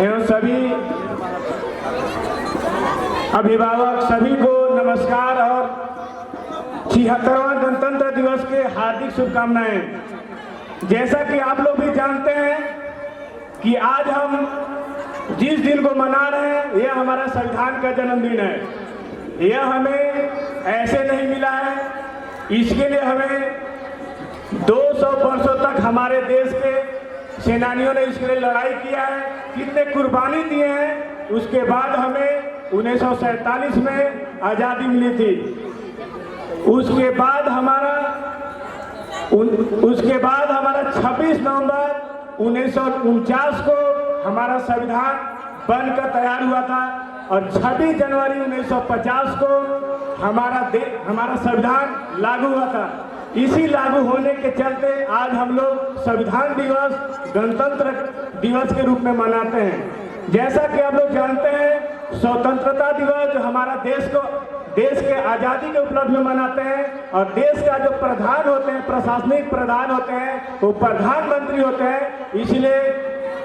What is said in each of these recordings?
एवं सभी अभिभावक सभी को नमस्कार और 76वां गणतंत्र दिवस के हार्दिक शुभकामनाएं। जैसा कि आप लोग भी जानते हैं कि आज हम जिस दिन को मना रहे हैं यह हमारा संविधान का जन्मदिन है। यह हमें ऐसे नहीं मिला है, इसके लिए हमें 200 वर्षों तक हमारे देश के सेनानियों ने इसके लिए लड़ाई किया है, कितने कुर्बानी दिए हैं। उसके बाद हमें 1947 में आज़ादी मिली थी। उसके बाद हमारा 26 नवंबर 1949 को हमारा संविधान बनकर तैयार हुआ था और 26 जनवरी 1950 को हमारा संविधान लागू हुआ था। इसी लागू होने के चलते आज हम लोग संविधान दिवस गणतंत्र दिवस के रूप में मनाते हैं। जैसा कि आप लोग जानते हैं, स्वतंत्रता दिवस जो हमारा देश के आज़ादी के उपलक्ष्य में मनाते हैं और देश का जो प्रधान होते हैं, प्रशासनिक प्रधान होते हैं, वो प्रधानमंत्री होते हैं। इसलिए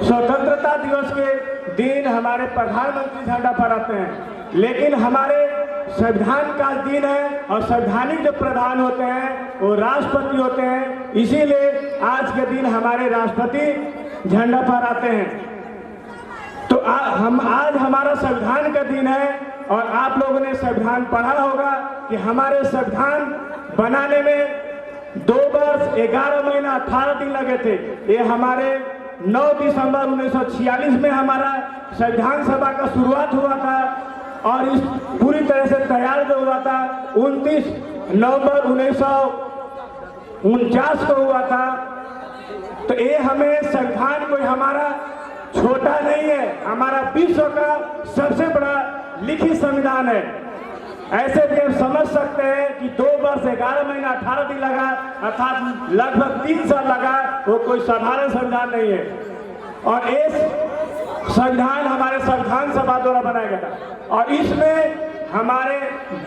स्वतंत्रता दिवस के दिन हमारे प्रधानमंत्री झंडा फहराते हैं, लेकिन हमारे संविधान का दिन है और संवैधानिक जो प्रधान होते हैं वो राष्ट्रपति होते हैं। इसीलिए आज के दिन हमारे राष्ट्रपति झंडा फहराते हैं। तो आज हमारा संविधान का दिन है और आप लोगों ने संविधान पढ़ा होगा कि हमारे संविधान बनाने में 2 वर्ष 11 महीना 18 दिन लगे थे। ये हमारे 9 दिसंबर 1946 में हमारा संविधान सभा का शुरुआत हुआ था और इस पूरी तरह से तैयार जो हुआ था 29 नवंबर 1949 को हुआ था। तो ये हमें संविधान कोई हमारा छोटा नहीं है, हमारा विश्व का सबसे बड़ा लिखित संविधान है। ऐसे भी आप समझ सकते हैं कि 2 वर्ष 11 महीना 18 दिन लगा, अर्थात लगभग 3 साल लगा। वो कोई साधारण संविधान नहीं है और इस संविधान हमारे संविधान सभा द्वारा बनाया गया था और इसमें हमारे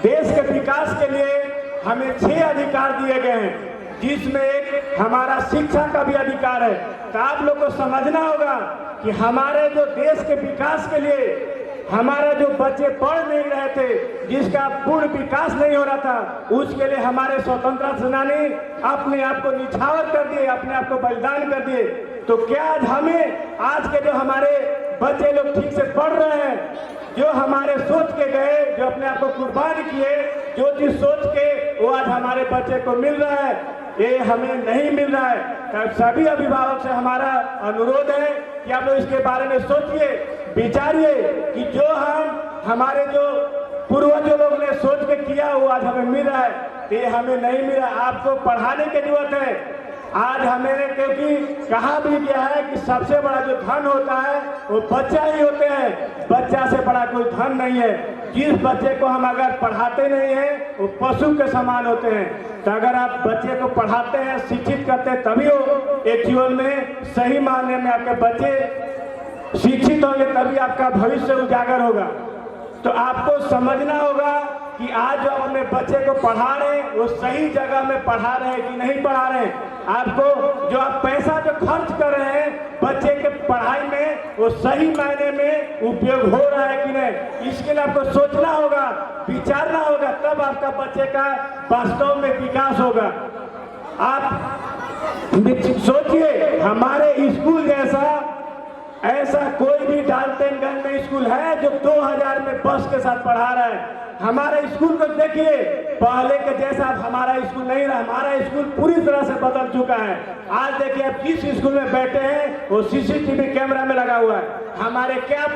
देश के विकास के लिए हमें 6 अधिकार दिए गए हैं, जिसमें एक हमारा शिक्षा का भी अधिकार है। तो आप लोग को समझना होगा कि हमारे जो देश के विकास के लिए हमारे जो बच्चे पढ़ नहीं रहे थे, जिसका पूर्ण विकास नहीं हो रहा था, उसके लिए हमारे स्वतंत्रता सेनानी अपने आप को निछावर कर दिए, अपने आप को बलिदान कर दिए। तो क्या आज के जो हमारे बच्चे लोग ठीक से पढ़ रहे हैं, जो हमारे सोच के गए, जो अपने आप को कुर्बान किए, जो चीज सोच के वो आज हमारे बच्चे को मिल रहा है, ये हमें नहीं मिल रहा है। तो सभी अभिभावक से हमारा अनुरोध है कि आप लोग इसके बारे में सोचिए, विचारिए कि जो हमारे जो पूर्वजों लोग ने सोच के किया वो आज हमें मिल रहा है, तो ये हमें नहीं मिला। आपको पढ़ाने की जरूरत है। आज हमें क्योंकि कहा भी गया है कि सबसे बड़ा जो धन होता है वो बच्चा ही होते हैं, बच्चा से बड़ा कोई धन नहीं है। जिस बच्चे को हम अगर पढ़ाते नहीं हैं वो पशु के समान होते हैं। तो अगर आप बच्चे को पढ़ाते हैं, शिक्षित करते हैं, तभी वो एक जीवन में सही मायने में आपके बच्चे शिक्षित होंगे, तभी आपका भविष्य उजागर होगा। तो आपको समझना होगा कि आज जो आप अपने बच्चे को पढ़ा रहे हैं वो सही जगह में पढ़ा रहे हैं कि नहीं पढ़ा रहे हैं। आपको जो आप पैसा जो खर्च कर रहे हैं बच्चे के पढ़ाई में, वो सही मायने में उपयोग हो रहा है कि नहीं, इसके लिए आपको सोचना होगा, विचारना होगा, तब आपका बच्चे का वास्तव में विकास होगा। आप सोचिए, हमारे स्कूल जैसा ऐसा कोई भी डाल्टनगंज में स्कूल है जो 2000 में बस के साथ पढ़ा रहा है। हमारे स्कूल को देखिए, पहले के जैसा हमारा स्कूल नहीं रहा। हमारा स्कूल पूरी तरह से बदल चुका है। आज देखिए, आप जिस स्कूल में बैठे हैं वो CCTV कैमरा में लगा हुआ है। हमारे क्या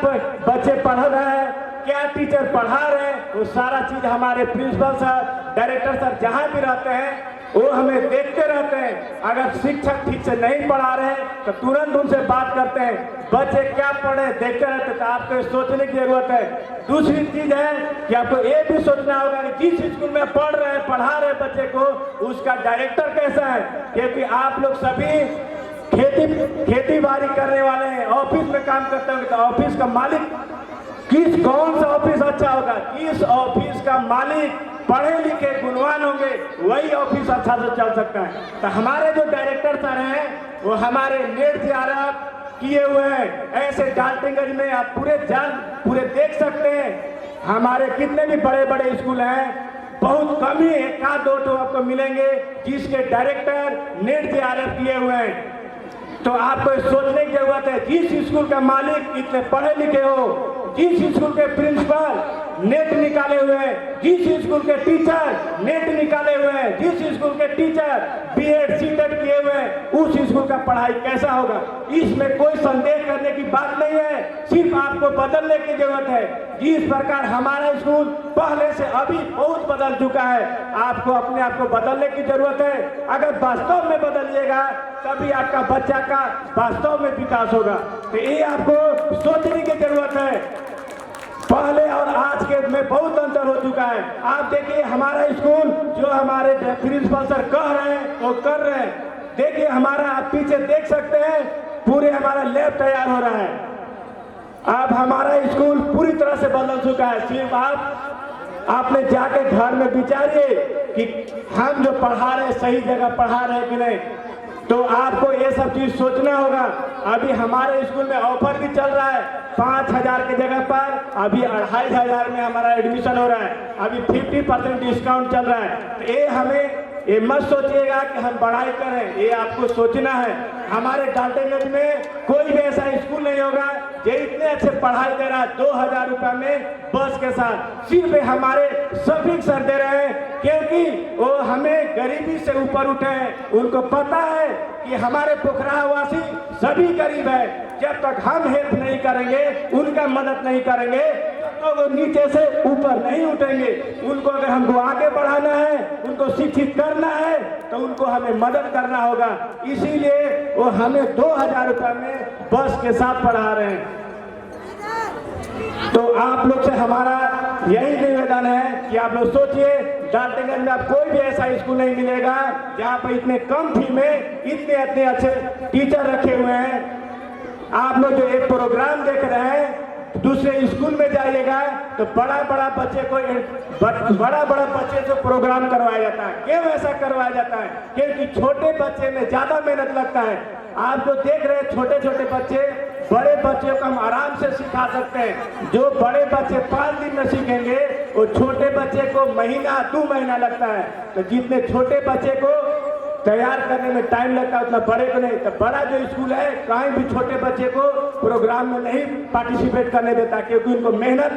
बच्चे पढ़ रहे हैं, क्या टीचर पढ़ा रहे हैं, वो सारा चीज हमारे प्रिंसिपल सर, डायरेक्टर सर जहाँ भी रहते हैं वो हमें देखते रहते हैं। अगर शिक्षक ठीक से नहीं पढ़ा रहे तो तुरंत उनसे बात करते हैं, बच्चे क्या पढ़े देखते रहते हैं। तो आपको सोचने की जरूरत है। दूसरी चीज है कि आपको ये भी सोचना होगा कि जिस स्कूल में पढ़ा रहे बच्चे को, उसका डायरेक्टर कैसा है। क्योंकि आप लोग सभी खेती बाड़ी करने वाले हैं, ऑफिस में काम करते होंगे, तो ऑफिस का मालिक कौन सा ऑफिस अच्छा होगा, किस ऑफिस का मालिक पढ़े लिखे गुणवान होंगे, वही ऑफिस अच्छा से चल सकता है। तो हमारे जो डायरेक्टर सर हैं वो हमारे नेट द्वारा किए हुए हैं। ऐसे डाल्टनगंज में आप पूरे देख सकते हैं, हमारे कितने भी बड़े बड़े स्कूल हैं, बहुत कम ही एक आध दो तो आपको मिलेंगे जिसके डायरेक्टर नेट JRF किए हुए हैं। तो आपको सोचने की जरूरत है, जिस स्कूल का मालिक इतने पढ़े लिखे हो, जिस स्कूल के प्रिंसिपल नेट निकाले हुए हैं, जिस स्कूल के टीचर नेट निकाले हुए हैं, जिस स्कूल के टीचर B.Ed C.Ted किए हुए हैं, उस स्कूल का पढ़ाई कैसा होगा? इसमें कोई संदेह करने की बात नहीं है, सिर्फ आपको बदलने की जरूरत है। जिस प्रकार हमारा स्कूल पहले से अभी बहुत बदल चुका है, आपको अपने आप को बदलने की जरूरत है। अगर वास्तव में बदलिएगा तभी आपका बच्चा का वास्तव में विकास होगा। तो ये आपको सोचने की जरूरत है। पहले और आज के में बहुत अंतर हो चुका है। आप देखिए हमारा स्कूल जो हमारे प्रिंसिपल सर कह रहे हैं वो कर रहे हैं। देखिए हमारा, आप पीछे देख सकते हैं, पूरे हमारा लैब तैयार हो रहा है। अब हमारा स्कूल पूरी तरह से बदल चुका है। सिर्फ आपने जाके घर में विचारिए कि हम जो पढ़ा रहे हैं सही जगह पढ़ा रहे हैं कि नहीं। तो आपको ये सब चीज सोचना होगा। अभी हमारे स्कूल में ऑफर भी चल रहा है, 5,000 की जगह पर अभी 2,500 में हमारा एडमिशन हो रहा है। अभी 50% डिस्काउंट चल रहा है। तो ये हमें ये मत सोचिएगा कि हम पढ़ाई करें, ये आपको सोचना है। हमारे डाल्टनगंज में कोई भी ऐसा स्कूल नहीं होगा जो इतने अच्छे पढ़ाई दे रहा है 2,000 रुपये में बस के साथ। सिर्फ हमारे सभी सर दे रहे हैं, क्योंकि वो हमें गरीबी से ऊपर उठे हैं। उनको पता है कि हमारे पोखरा वासी सभी गरीब है। जब तक हम हेल्प नहीं करेंगे, उनका मदद नहीं करेंगे, तो वो नीचे से ऊपर नहीं उठेंगे। उनको अगर हमको आगे बढ़ाना है, उनको शिक्षित करना है, तो उनको हमें मदद करना होगा। इसीलिए वो हमें 2,000 रुपये में बस के साथ पढ़ा रहे हैं। तो आप लोग से हमारा यही निवेदन है कि आप लोग सोचिए, डाल्टनगंज में आप कोई भी ऐसा स्कूल नहीं मिलेगा जहाँ पर इतने कम फी में इतने अच्छे टीचर रखे हुए हैं। आप लोग जो एक प्रोग्राम देख रहे हैं, दूसरे स्कूल में जाइएगा तो बड़ा बड़ा बच्चे से प्रोग्राम करवाया जाता है। क्यों ऐसा करवाया जाता है? क्योंकि छोटे बच्चे में ज्यादा मेहनत लगता है। आप जो देख रहे हैं छोटे छोटे बच्चे, बड़े बच्चों को हम आराम से सिखा सकते हैं। जो बड़े बच्चे 5 दिन में सीखेंगे, वो छोटे बच्चे को महीना 2 महीना लगता है। तो जितने छोटे बच्चे को तैयार करने में टाइम लगता है उतना बड़े को नहीं। तो बड़ा जो स्कूल है कहीं भी छोटे बच्चे को प्रोग्राम में नहीं पार्टिसिपेट करने देता, क्योंकि उनको मेहनत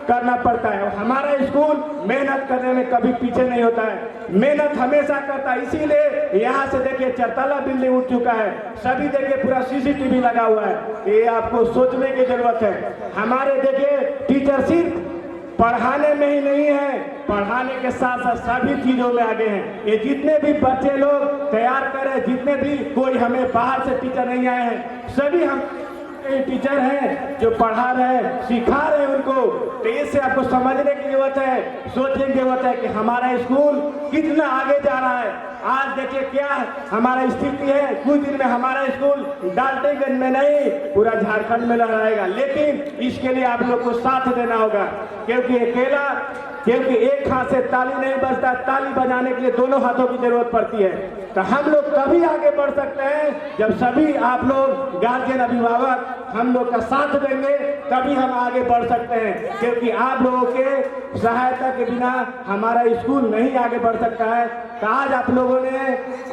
करना पड़ता है। और हमारा स्कूल मेहनत करने में कभी पीछे नहीं होता है, मेहनत हमेशा करता है। इसीलिए यहाँ से देखिए 4 तल्ला बिल्डिंग उठ चुका है, सभी देखिए पूरा CCTV लगा हुआ है। ये आपको सोचने की जरूरत है। हमारे देखिए टीचर सिर्फ पढ़ाने में ही नहीं है, पढ़ाने के साथ साथ सभी चीजों में आगे हैं। ये जितने भी बच्चे लोग तैयार कर रहे हैं, जितने भी कोई हमें बाहर से टीचर नहीं आए हैं, सभी हम टीचर हैं जो पढ़ा रहे हैं, सिखा रहे हैं उनको। तो इससे आपको समझने की जरूरत है, सोचने की जरूरत है कि हमारा स्कूल कितना आगे जा रहा है। आज देखिए क्या हमारा स्थिति है। कुछ दिन में हमारा स्कूल डाल्टनगंज में नहीं, पूरा झारखंड में लहराएगा। लेकिन इसके लिए आप लोग को साथ देना होगा, क्योंकि एक हाथ से ताली नहीं बजता, ताली बजाने के लिए दोनों हाथों की जरूरत पड़ती है। तो हम लोग तभी आगे बढ़ सकते हैं जब सभी आप लोग गार्जियन, अभिभावक हम लोग का साथ देंगे, तभी हम आगे बढ़ सकते हैं। क्योंकि आप लोगों के सहायता के बिना हमारा स्कूल नहीं आगे बढ़ सकता है। तो आज आप लोगों ने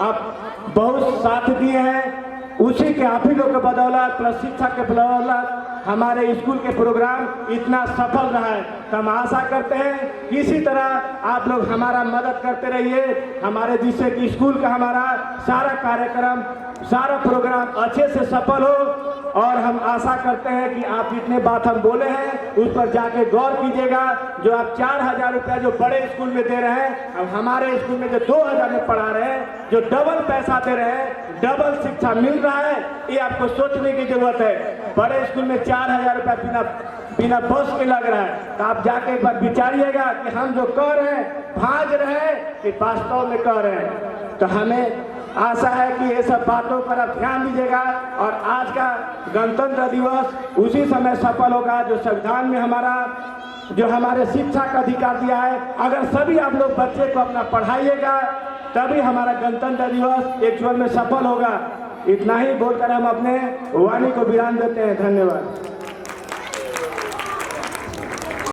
आप बहुत साथ दिए हैं, उसी के आप ही लोग के बदौलत, प्लस शिक्षा के बदौलत हमारे स्कूल के प्रोग्राम इतना सफल रहा है। तो हम आशा करते हैं कि इसी तरह आप लोग हमारा मदद करते रहिए, हमारे जिससे कि स्कूल का हमारा सारा कार्यक्रम, सारा प्रोग्राम अच्छे से सफल हो। और हम आशा करते हैं कि आप जितने बात हम बोले हैं उस पर जाके गौर कीजिएगा। जो आप 4,000 रुपया जो बड़े स्कूल में दे रहे हैं, अब हमारे स्कूल में जो 2,000 में पढ़ा रहे हैं, जो डबल पैसा दे रहे हैं, डबल शिक्षा मिल रहा है, ये आपको सोचने की जरूरत है। बड़े स्कूल में 4,000 रुपया बिना बस के लग रहा है। तो आप जाके एक बार विचारिएगा कि हम जो कह रहे हैं, भाज रहे हैं कि वास्तव में कह रहे हैं। तो हमें आशा है कि ये सब बातों पर आप ध्यान दीजिएगा। और आज का गणतंत्र दिवस उसी समय सफल होगा जो संविधान में हमारे शिक्षा का अधिकार दिया है। अगर सभी आप लोग बच्चे को अपना पढ़ाइएगा, तभी हमारा गणतंत्र दिवस एक्चुअल में सफल होगा। इतना ही बोलकर हम अपने वाणी को विराम देते हैं। धन्यवाद।